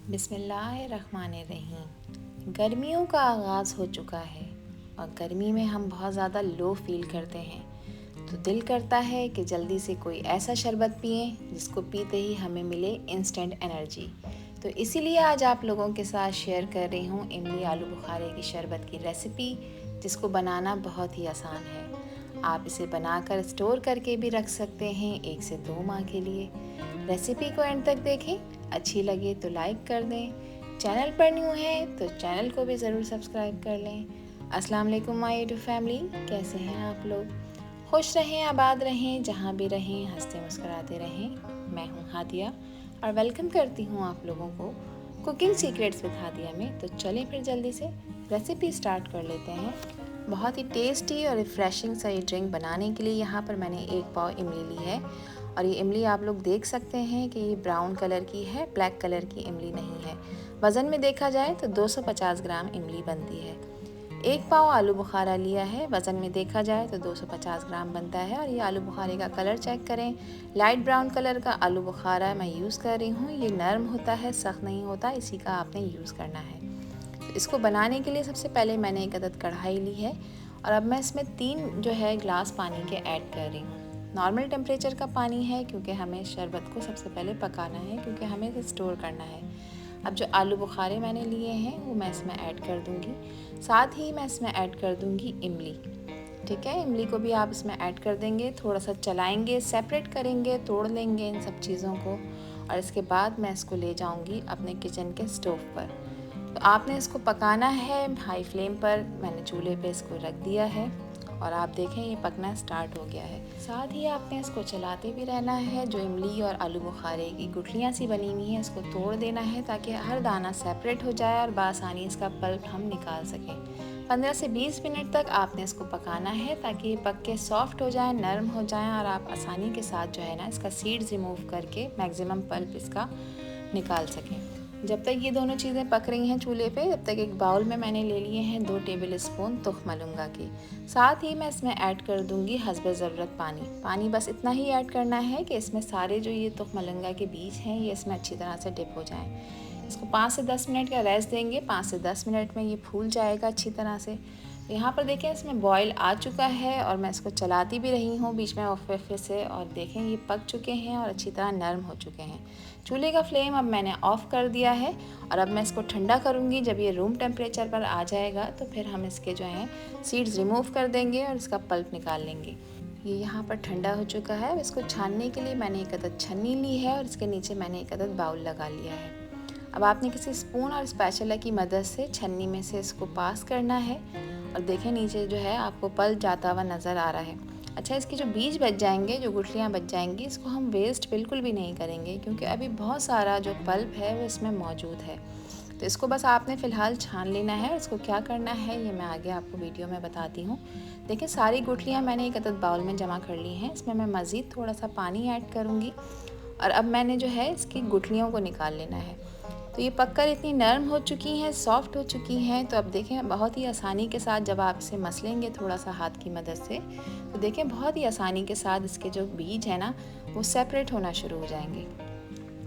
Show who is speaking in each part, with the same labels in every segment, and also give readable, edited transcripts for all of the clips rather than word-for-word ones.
Speaker 1: बिस्मिल्लाहिर्रहमानिर्रहीम। गर्मियों का आगाज़ हो चुका है और गर्मी में हम बहुत ज़्यादा लो फील करते हैं, तो दिल करता है कि जल्दी से कोई ऐसा शरबत पिएं जिसको पीते ही हमें मिले इंस्टेंट एनर्जी। तो इसीलिए आज आप लोगों के साथ शेयर कर रही हूँ इमली आलू बुखारे की शरबत की रेसिपी, जिसको बनाना बहुत ही आसान है। आप इसे बनाकर स्टोर करके भी रख सकते हैं 1 से 2 माह के लिए। रेसिपी को एंड तक देखें, अच्छी लगे तो लाइक कर दें, चैनल पर न्यू हैं तो चैनल को भी ज़रूर सब्सक्राइब कर लें। अस्सलाम वालेकुम माय यूट्यूब फैमिली, कैसे हैं आप लोग? खुश रहें, आबाद रहें, जहाँ भी रहें हंसते मुस्कुराते रहें। मैं हूँ हादिया और वेलकम करती हूँ आप लोगों को कुकिंग सीक्रेट्स विद हादिया में। तो चलें फिर जल्दी से रेसिपी स्टार्ट कर लेते हैं। बहुत ही टेस्टी और रिफ़्रेशिंग सा ये ड्रिंक बनाने के लिए यहाँ पर मैंने 1 पाव इमली ली है। और ये इमली आप लोग देख सकते हैं कि ये ब्राउन कलर की है, ब्लैक कलर की इमली नहीं है। वज़न में देखा जाए तो 250 ग्राम इमली बनती है। 1 पाव आलू बुखारा लिया है, वज़न में देखा जाए तो 250 ग्राम बनता है। और ये आलू बुखारे का कलर चेक करें, लाइट ब्राउन कलर का आलू बुखारा मैं यूज़ कर रही हूँ। ये नरम होता है, सख्त नहीं होता, इसी का आपने यूज़ करना है। तो इसको बनाने के लिए सबसे पहले मैंने एक अदद कढ़ाई ली है और अब मैं इसमें 3 जो है ग्लास पानी के ऐड कर रही हूँ। नॉर्मल टेम्परेचर का पानी है, क्योंकि हमें शरबत को सबसे पहले पकाना है, क्योंकि हमें इसे स्टोर करना है। अब जो आलू बुखारे मैंने लिए हैं वो मैं इसमें ऐड कर दूँगी, साथ ही मैं इसमें ऐड कर दूँगी इमली। ठीक है, इमली को भी आप इसमें ऐड कर देंगे, थोड़ा सा चलाएंगे, सेपरेट करेंगे, तोड़ लेंगे इन सब चीज़ों को। और इसके बाद मैं इसको ले जाऊँगी अपने किचन के स्टोव पर। तो आपने इसको पकाना है हाई फ्लेम पर। मैंने चूल्हे पे इसको रख दिया है और आप देखें ये पकना स्टार्ट हो गया है। साथ ही आपने इसको चलाते भी रहना है। जो इमली और आलू बुखारे की गुठलियाँ सी बनी हुई हैं, इसको तोड़ देना है ताकि हर दाना सेपरेट हो जाए और बआसानी इसका पल्प हम निकाल सकें। 15 से 20 मिनट तक आपने इसको पकाना है ताकि ये पक के सॉफ्ट हो जाए, नरम हो जाए और आप आसानी के साथ जो है ना इसका सीड्स रिमूव करके मैक्सिमम पल्प इसका निकाल सकें। जब तक ये दोनों चीज़ें पक रही हैं चूल्हे पे, तब तक एक बाउल में मैंने ले लिए हैं 2 टेबल स्पून तुख मलूंगा के। साथ ही मैं इसमें ऐड कर दूंगी हस्ब ज़रूरत पानी बस इतना ही ऐड करना है कि इसमें सारे जो ये तुख मलूंगा के बीज हैं ये इसमें अच्छी तरह से डिप हो जाएं। इसको 5 से 10 मिनट का रेस्ट देंगे। 5 से 10 मिनट में ये फूल जाएगा अच्छी तरह से। यहाँ पर देखें इसमें बॉयल आ चुका है और मैं इसको चलाती भी रही हूँ बीच में ऑफ से, और देखें ये पक चुके हैं और अच्छी तरह नरम हो चुके हैं। चूल्हे का फ्लेम अब मैंने ऑफ़ कर दिया है और अब मैं इसको ठंडा करूँगी। जब ये रूम टेम्परेचर पर आ जाएगा तो फिर हम इसके जो हैं सीड्स रिमूव कर देंगे और इसका पल्प निकाल लेंगे। ये यहाँ पर ठंडा हो चुका है। अब इसको छानने के लिए मैंने एक अदद छन्नी ली है और इसके नीचे मैंने एक अदद बाउल लगा लिया है। अब आपने किसी स्पून और स्पैचुला की मदद से छन्नी में से इसको पास करना है और देखें नीचे जो है आपको पल्प जाता हुआ नज़र आ रहा है। अच्छा, इसके जो बीज बच जाएंगे, जो गुठलियाँ बच जाएंगी, इसको हम वेस्ट बिल्कुल भी नहीं करेंगे, क्योंकि अभी बहुत सारा जो पल्प है वो इसमें मौजूद है। तो इसको बस आपने फ़िलहाल छान लेना है। इसको क्या करना है ये मैं आगे आपको वीडियो में बताती हूँ। देखिए सारी गुठलियाँ मैंने एक अदद बाउल में जमा कर ली हैं। इसमें मैं मज़ीद थोड़ा सा पानी ऐड करूँगी और अब मैंने जो है इसकी गुठलियों को निकाल लेना है। तो ये पककर इतनी नरम हो चुकी हैं, सॉफ्ट हो चुकी हैं। तो अब देखें बहुत ही आसानी के साथ जब आप इसे मसलेंगे थोड़ा सा हाथ की मदद से, तो देखें बहुत ही आसानी के साथ इसके जो बीज हैं ना वो सेपरेट होना शुरू हो जाएंगे।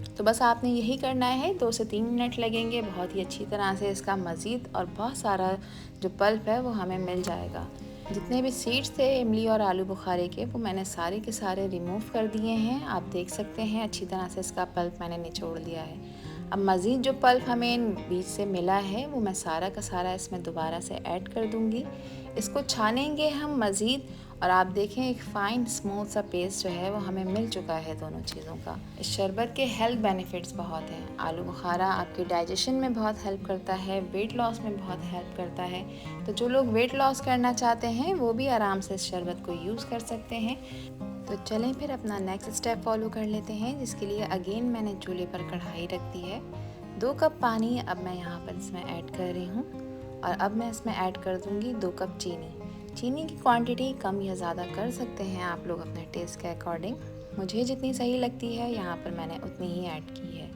Speaker 1: तो बस आपने यही करना है, 2 से 3 मिनट लगेंगे। बहुत ही अच्छी तरह से इसका मज़ीद और बहुत सारा जो पल्प है वो हमें मिल जाएगा। जितने भी सीड्स थे इमली और आलू बुखारे के, वो मैंने सारे के सारे रिमूव कर दिए हैं। आप देख सकते हैं अच्छी तरह से इसका पल्प मैंने निचोड़ दिया है। अब मज़ीद जो पल्प हमें इन बीज से मिला है वो मैं सारा का सारा इसमें दोबारा से ऐड कर दूंगी। इसको छानेंगे हम मज़ीद और आप देखें एक फ़ाइन स्मूथ सा पेस्ट जो है वो हमें मिल चुका है दोनों चीज़ों का। इस शरबत के हेल्थ बेनिफिट्स बहुत हैं। आलू बुखारा आपके डाइजेशन में बहुत हेल्प करता है, वेट लॉस में बहुत हेल्प करता है। तो जो लोग वेट लॉस करना चाहते हैं वो भी आराम से इस शरबत को यूज़ कर सकते हैं। तो चलें फिर अपना नेक्स्ट स्टेप फॉलो कर लेते हैं, जिसके लिए अगेन मैंने चूल्हे पर कढ़ाई रख दी है। 2 कप पानी अब मैं यहाँ पर इसमें ऐड कर रही हूँ और अब मैं इसमें ऐड कर दूँगी 2 कप चीनी। चीनी की क्वांटिटी कम या ज़्यादा कर सकते हैं आप लोग अपने टेस्ट के अकॉर्डिंग। मुझे जितनी सही लगती है यहाँ पर मैंने उतनी ही ऐड की है।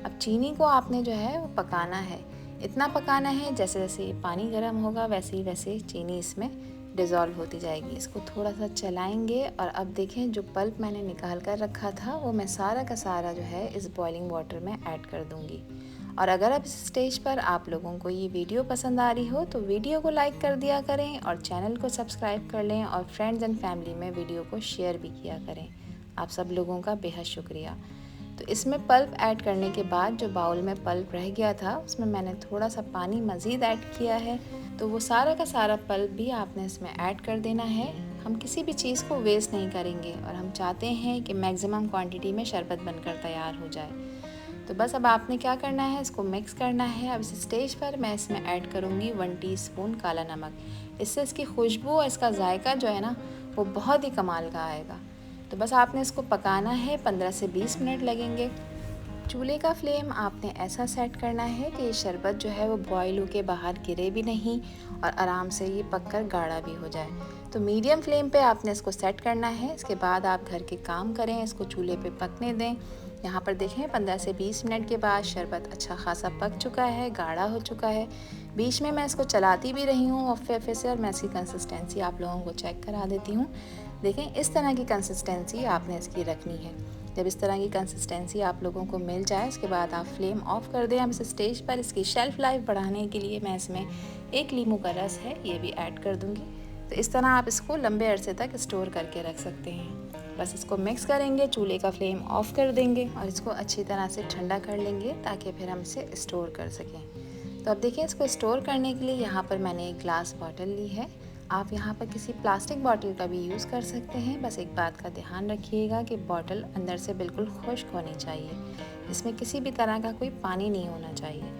Speaker 1: अब चीनी को आपने जो है वो पकाना है। इतना पकाना है जैसे जैसे पानी गर्म होगा वैसे ही वैसे चीनी इसमें डिज़ोल्व होती जाएगी। इसको थोड़ा सा चलाएंगे और अब देखें जो पल्प मैंने निकाल कर रखा था वो मैं सारा का सारा जो है इस बॉइलिंग वाटर में ऐड कर दूंगी। और अगर अब इस स्टेज पर आप लोगों को ये वीडियो पसंद आ रही हो तो वीडियो को लाइक कर दिया करें और चैनल को सब्सक्राइब कर लें और फ्रेंड्स एंड फैमिली में वीडियो को शेयर भी किया करें। आप सब लोगों का बेहद शुक्रिया। तो इसमें पल्प ऐड करने के बाद जो बाउल में पल्प रह गया था उसमें मैंने थोड़ा सा पानी मज़ीद ऐड किया है। तो वो सारा का सारा पल्प भी आपने इसमें ऐड कर देना है। हम किसी भी चीज़ को वेस्ट नहीं करेंगे और हम चाहते हैं कि मैक्सिमम क्वांटिटी में शरबत बनकर तैयार हो जाए। तो बस अब आपने क्या करना है, इसको मिक्स करना है। अब इस स्टेज पर मैं इसमें ऐड करूँगी 1 टीस्पून काला नमक। इससे इसकी खुशबू और इसका जायका जो है ना वो बहुत ही कमाल का आएगा। तो बस आपने इसको पकाना है, 15 से 20 मिनट लगेंगे। चूल्हे का फ्लेम आपने ऐसा सेट करना है कि ये शरबत जो है वो बॉयल होके बाहर गिरे भी नहीं और आराम से ये पककर गाढ़ा भी हो जाए। तो मीडियम फ्लेम पे आपने इसको सेट करना है। इसके बाद आप घर के काम करें, इसको चूल्हे पे पकने दें। यहाँ पर देखें 15 से 20 मिनट के बाद शरबत अच्छा खासा पक चुका है, गाढ़ा हो चुका है। बीच में मैं इसको चलाती भी रही हूँ और फिर से और मैं इसकी कंसिस्टेंसी आप लोगों को चेक करा देती हूँ। देखें इस तरह की कंसिस्टेंसी आपने इसकी रखनी है। जब इस तरह की कंसिस्टेंसी आप लोगों को मिल जाए उसके बाद आप फ्लेम ऑफ कर दें। अब इस स्टेज पर इसकी शेल्फ़ लाइफ बढ़ाने के लिए मैं इसमें 1 नींबू का रस है ये भी ऐड कर दूँगी। तो इस तरह आप इसको लंबे अरसे तक स्टोर करके रख सकते हैं। बस इसको मिक्स करेंगे, चूल्हे का फ्लेम ऑफ कर देंगे और इसको अच्छी तरह से ठंडा कर लेंगे ताकि फिर हम इसे स्टोर कर सकें। तो अब देखिए इसको स्टोर करने के लिए यहाँ पर मैंने एक ग्लास बॉटल ली है। आप यहाँ पर किसी प्लास्टिक बॉटल का भी यूज़ कर सकते हैं। बस एक बात का ध्यान रखिएगा कि बॉटल अंदर से बिल्कुल खुश्क होनी चाहिए, इसमें किसी भी तरह का कोई पानी नहीं होना चाहिए।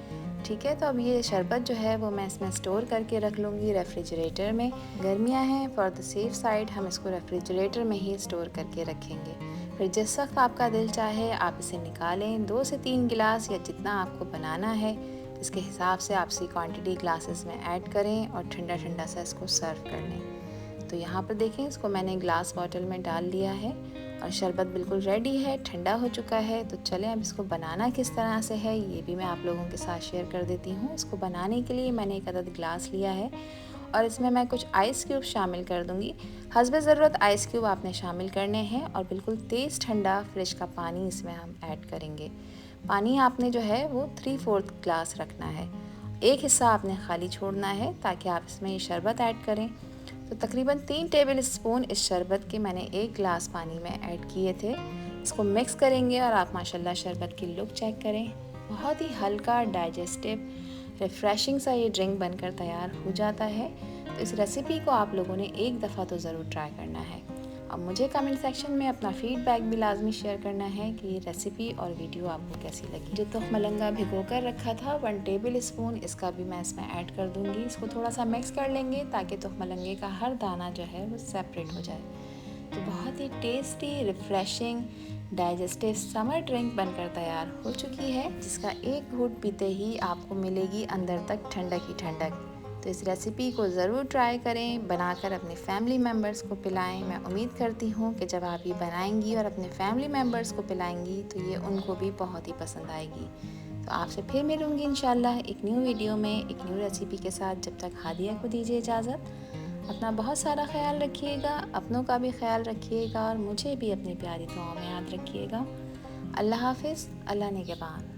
Speaker 1: ठीक है, तो अब ये शरबत जो है वो मैं इसमें स्टोर करके रख लूँगी रेफ्रिजरेटर में। गर्मियाँ हैं, फॉर द सेफ साइड हम इसको रेफ्रिजरेटर में ही स्टोर करके रखेंगे। फिर जिस वक्त आपका दिल चाहे आप इसे निकालें। 2 से 3 गिलास या जितना आपको बनाना है इसके हिसाब से आप सी क्वांटिटी ग्लासेस में ऐड करें और ठंडा ठंडा सा इसको सर्व कर लें। तो यहाँ पर देखें इसको मैंने ग्लास बॉटल में डाल लिया है और शरबत बिल्कुल रेडी है, ठंडा हो चुका है। तो चलें अब इसको बनाना किस तरह से है ये भी मैं आप लोगों के साथ शेयर कर देती हूँ। इसको बनाने के लिए मैंने एक अदद ग्लास लिया है और इसमें मैं कुछ आइस क्यूब शामिल कर दूँगी। हस्बे ज़रूरत आइस क्यूब आपने शामिल करने हैं और बिल्कुल तेज़ ठंडा फ्रिज का पानी इसमें हम ऐड करेंगे। पानी आपने जो है वो 3/4 ग्लास रखना है, एक हिस्सा आपने खाली छोड़ना है ताकि आप इसमें ये शरबत ऐड करें। तो तकरीबन 3 टेबल स्पून इस शरबत के मैंने 1 ग्लास पानी में ऐड किए थे। इसको मिक्स करेंगे और आप माशाल्लाह शरबत की लुक चेक करें। बहुत ही हल्का, डाइजेस्टिव, रिफ़्रेशिंग सा ये ड्रिंक बनकर तैयार हो जाता है। तो इस रेसिपी को आप लोगों ने एक दफ़ा तो ज़रूर ट्राई करना है। अब मुझे कमेंट सेक्शन में अपना फीडबैक भी लाजमी शेयर करना है कि ये रेसिपी और वीडियो आपको कैसी लगी। जो तुख मलंगा भिगो कर रखा था 1 टेबल स्पून इसका भी मैं इसमें ऐड कर दूंगी। इसको थोड़ा सा मिक्स कर लेंगे ताकि तुख मलंगे का हर दाना जो है वो सेपरेट हो जाए। तो बहुत ही tasty, refreshing, digestive summer drink बनकर तैयार हो चुकी है जिसका एक घूंट पीते ही आपको मिलेगी अंदर तक ठंडक ही ठंडक। तो इस रेसिपी को ज़रूर ट्राई करें, बनाकर अपने फैमिली मेम्बर्स को पिलाएं। मैं उम्मीद करती हूँ कि जब आप ये बनाएंगी और अपने फैमिली मेम्बर्स को पिलाएंगी तो ये उनको भी बहुत ही पसंद आएगी। तो आपसे फिर मिलूँगी इंशाल्लाह एक न्यू वीडियो में एक न्यू रेसिपी के साथ। जब तक हादिया को दीजिए इजाज़त। अपना बहुत सारा ख्याल रखिएगा, अपनों का भी ख्याल रखिएगा और मुझे भी अपनी प्यारी दुआओं में याद रखिएगा। अल्लाह हाफिज़, अल्लाह निगहबान।